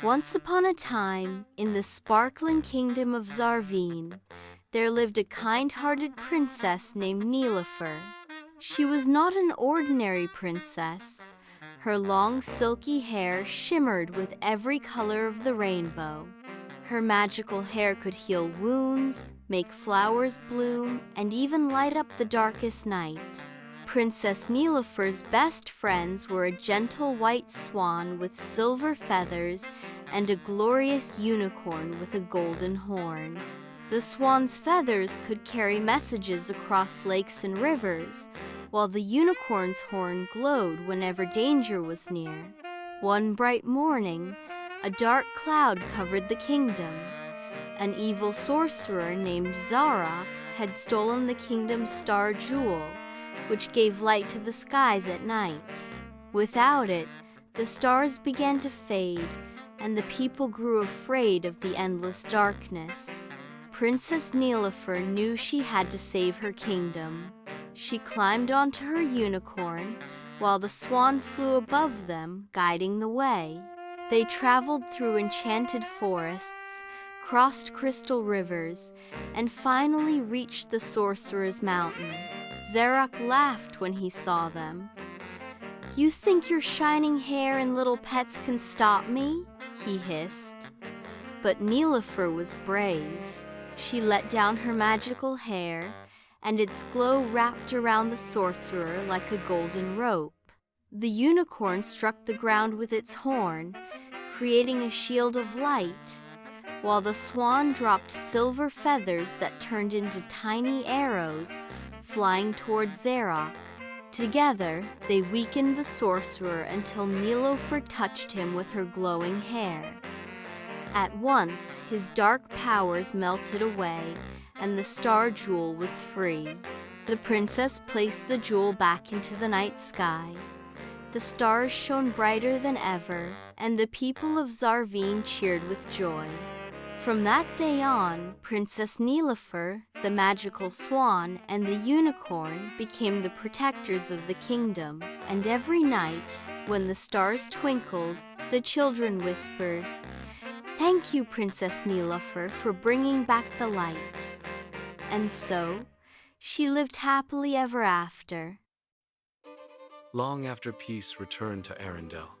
Once upon a time, in the sparkling kingdom of Zarveen, there lived a kind-hearted princess named Nilofer. She was not an ordinary princess. Her long silky hair shimmered with every color of the rainbow. Her magical hair could heal wounds, make flowers bloom, and even light up the darkest night. Princess Nilofer's best friends were a gentle white swan with silver feathers and a glorious unicorn with a golden horn. The swan's feathers could carry messages across lakes and rivers, while the unicorn's horn glowed whenever danger was near. One bright morning, a dark cloud covered the kingdom. An evil sorcerer named Zarok had stolen the kingdom's star jewel, which gave light to the skies at night. Without it, the stars began to fade, and the people grew afraid of the endless darkness. Princess Nilofer knew she had to save her kingdom. She climbed onto her unicorn, while the swan flew above them, guiding the way. They traveled through enchanted forests, crossed crystal rivers, and finally reached the sorcerer's mountain. Zarok laughed when he saw them. "You think your shining hair and little pets can stop me?" he hissed. But Nilofer was brave. She let down her magical hair, and its glow wrapped around the sorcerer like a golden rope. The unicorn struck the ground with its horn, creating a shield of light, while the swan dropped silver feathers that turned into tiny arrows, flying towards Zarok. Together, they weakened the sorcerer until Nilofer touched him with her glowing hair. At once, his dark powers melted away, and the star jewel was free. The princess placed the jewel back into the night sky. The stars shone brighter than ever, and the people of Zarveen cheered with joy. From that day on, Princess Nilofer, the magical swan, and the unicorn became the protectors of the kingdom, and every night, when the stars twinkled, the children whispered, "Thank you, Princess Nilofer, for bringing back the light." And so, she lived happily ever after. Long after peace returned to Arendelle,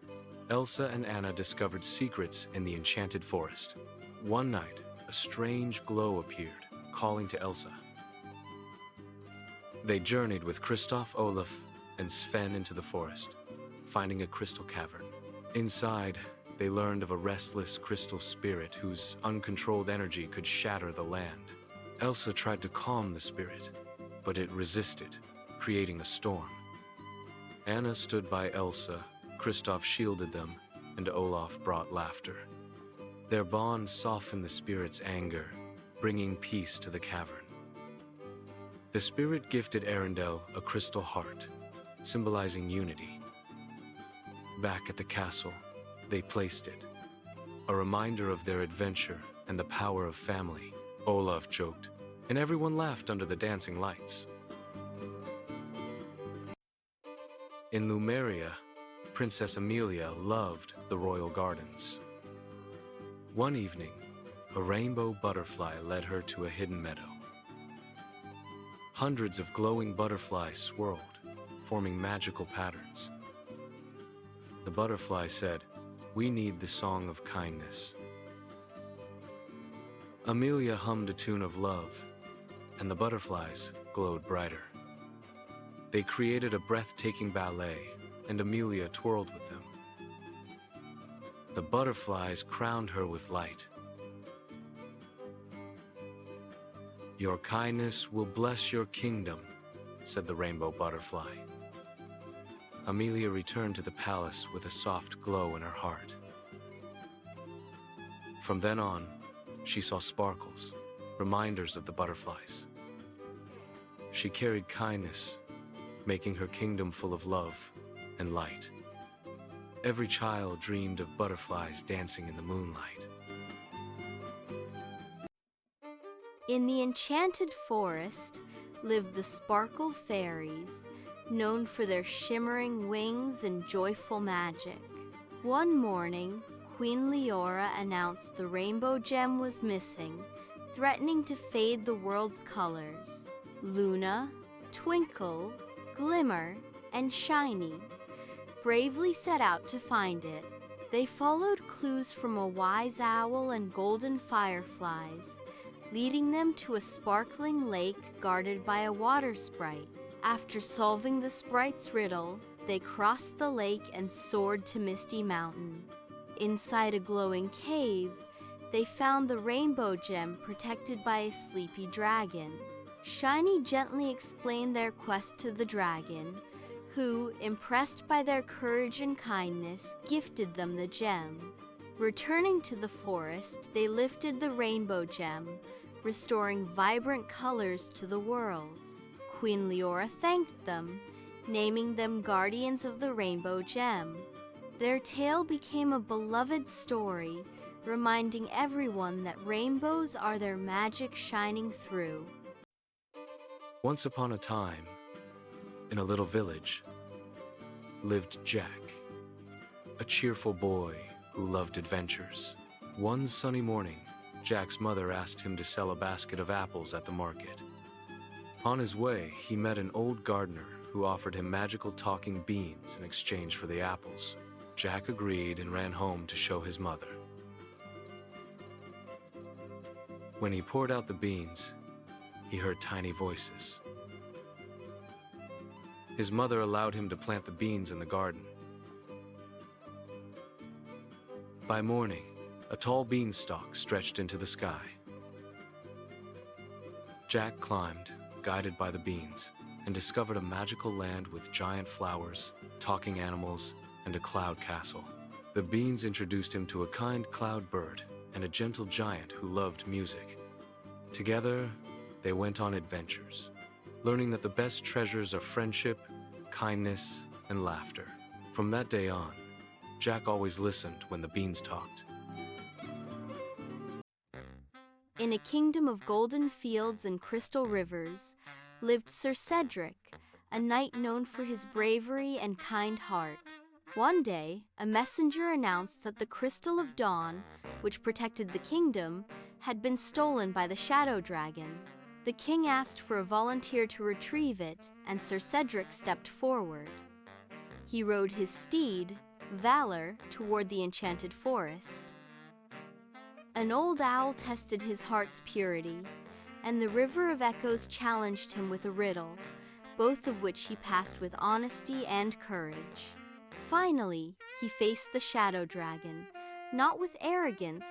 Elsa and Anna discovered secrets in the enchanted forest. One night, a strange glow appeared, calling to Elsa. They journeyed with Kristoff, Olaf, and Sven into the forest, finding a crystal cavern. Inside, they learned of a restless crystal spirit whose uncontrolled energy could shatter the land. Elsa tried to calm the spirit, but it resisted, creating a storm. Anna stood by Elsa, Kristoff shielded them, and Olaf brought laughter. Their bond softened the spirit's anger, bringing peace to the cavern. The spirit gifted Arendelle a crystal heart, symbolizing unity. Back at the castle, they placed it, a reminder of their adventure and the power of family. Olaf joked, and everyone laughed under the dancing lights. In Lumeria, Princess Amelia loved the royal gardens. One evening, a rainbow butterfly led her to a hidden meadow. Hundreds of glowing butterflies swirled, forming magical patterns. The butterfly said, "We need the song of kindness." Amelia hummed a tune of love, and the butterflies glowed brighter. They created a breathtaking ballet, and Amelia twirled with them. The butterflies crowned her with light. "Your kindness will bless your kingdom," said the rainbow butterfly. Amelia returned to the palace with a soft glow in her heart. From then on, she saw sparkles, reminders of the butterflies. She carried kindness, making her kingdom full of love and light. Every child dreamed of butterflies dancing in the moonlight. In the enchanted forest lived the Sparkle Fairies, known for their shimmering wings and joyful magic. One morning, Queen Leora announced the rainbow gem was missing, threatening to fade the world's colors. Luna, Twinkle, Glimmer, and Shiny bravely set out to find it. They followed clues from a wise owl and golden fireflies, leading them to a sparkling lake guarded by a water sprite. After solving the sprite's riddle, they crossed the lake and soared to Misty Mountain. Inside a glowing cave, they found the rainbow gem protected by a sleepy dragon. Shiny gently explained their quest to the dragon, who, impressed by their courage and kindness, gifted them the gem. Returning to the forest, they lifted the rainbow gem, restoring vibrant colors to the world. Queen Leora thanked them, naming them guardians of the rainbow gem. Their tale became a beloved story, reminding everyone that rainbows are their magic shining through. Once upon a time, in a little village, lived Jack, a cheerful boy who loved adventures. One sunny morning, Jack's mother asked him to sell a basket of apples at the market. On his way, he met an old gardener who offered him magical talking beans in exchange for the apples. Jack agreed and ran home to show his mother. When he poured out the beans, he heard tiny voices. His mother allowed him to plant the beans in the garden. By morning, a tall beanstalk stretched into the sky. Jack climbed, guided by the beans, and discovered a magical land with giant flowers, talking animals, and a cloud castle. The beans introduced him to a kind cloud bird and a gentle giant who loved music. Together, they went on adventures, learning that the best treasures are friendship, kindness, and laughter. From that day on, Jack always listened when the beans talked. In a kingdom of golden fields and crystal rivers, lived Sir Cedric, a knight known for his bravery and kind heart. One day, a messenger announced that the Crystal of Dawn, which protected the kingdom, had been stolen by the Shadow Dragon. The king asked for a volunteer to retrieve it, and Sir Cedric stepped forward. He rode his steed, Valor, toward the enchanted forest. An old owl tested his heart's purity, and the River of Echoes challenged him with a riddle, both of which he passed with honesty and courage. Finally, he faced the Shadow Dragon, not with arrogance,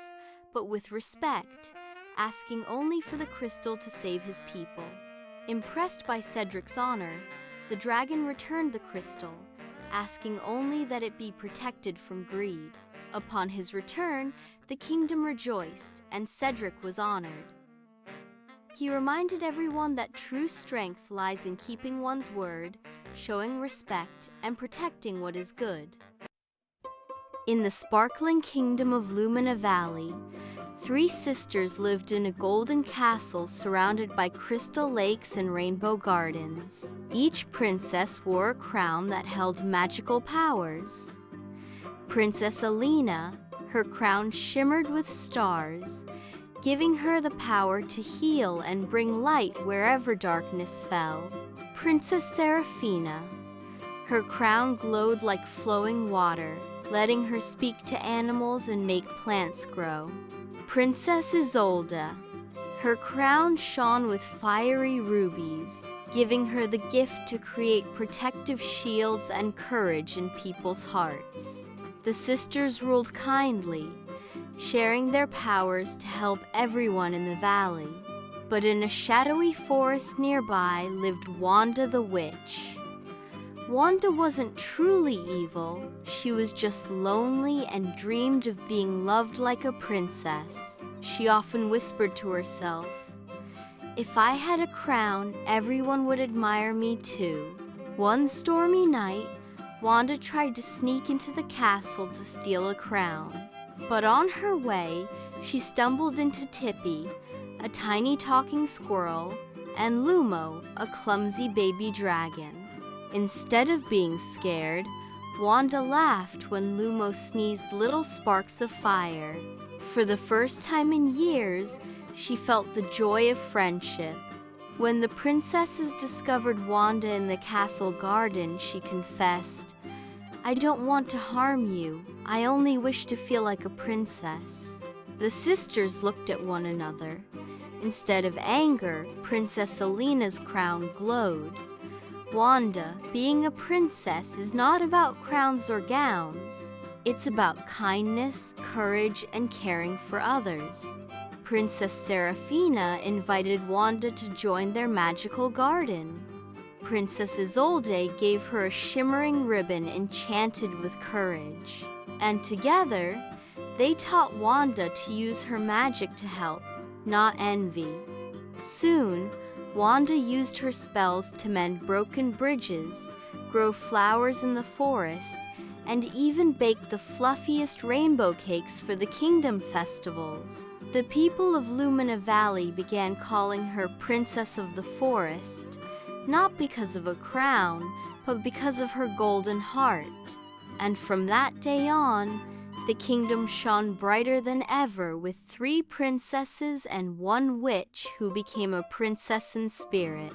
but with respect, asking only for the crystal to save his people. Impressed by Cedric's honor, the dragon returned the crystal, asking only that it be protected from greed. Upon his return, the kingdom rejoiced, and Cedric was honored. He reminded everyone that true strength lies in keeping one's word, showing respect, and protecting what is good. In the sparkling kingdom of Lumina Valley, 3 sisters lived in a golden castle surrounded by crystal lakes and rainbow gardens. Each princess wore a crown that held magical powers. Princess Alina, her crown shimmered with stars, giving her the power to heal and bring light wherever darkness fell. Princess Seraphina, her crown glowed like flowing water, letting her speak to animals and make plants grow. Princess Isolde, her crown shone with fiery rubies, giving her the gift to create protective shields and courage in people's hearts. The sisters ruled kindly, sharing their powers to help everyone in the valley. But in a shadowy forest nearby lived Wanda the witch. Wanda wasn't truly evil, she was just lonely and dreamed of being loved like a princess. She often whispered to herself, "If I had a crown, everyone would admire me too." One stormy night, Wanda tried to sneak into the castle to steal a crown. But on her way, she stumbled into Tippy, a tiny talking squirrel, and Lumo, a clumsy baby dragon. Instead of being scared, Wanda laughed when Lumo sneezed little sparks of fire. For the first time in years, she felt the joy of friendship. When the princesses discovered Wanda in the castle garden, she confessed, "I don't want to harm you. I only wish to feel like a princess." The sisters looked at one another. Instead of anger, Princess Selena's crown glowed. Wanda, being a princess, is not about crowns or gowns. It's about kindness, courage, and caring for others. Princess Serafina invited Wanda to join their magical garden. Princess Isolde gave her a shimmering ribbon enchanted with courage. And together, they taught Wanda to use her magic to help, not envy. Soon, Wanda used her spells to mend broken bridges, grow flowers in the forest, and even bake the fluffiest rainbow cakes for the kingdom festivals. The people of Lumina Valley began calling her Princess of the Forest, not because of a crown, but because of her golden heart. And from that day on, the kingdom shone brighter than ever with 3 princesses and 1 witch who became a princess in spirit.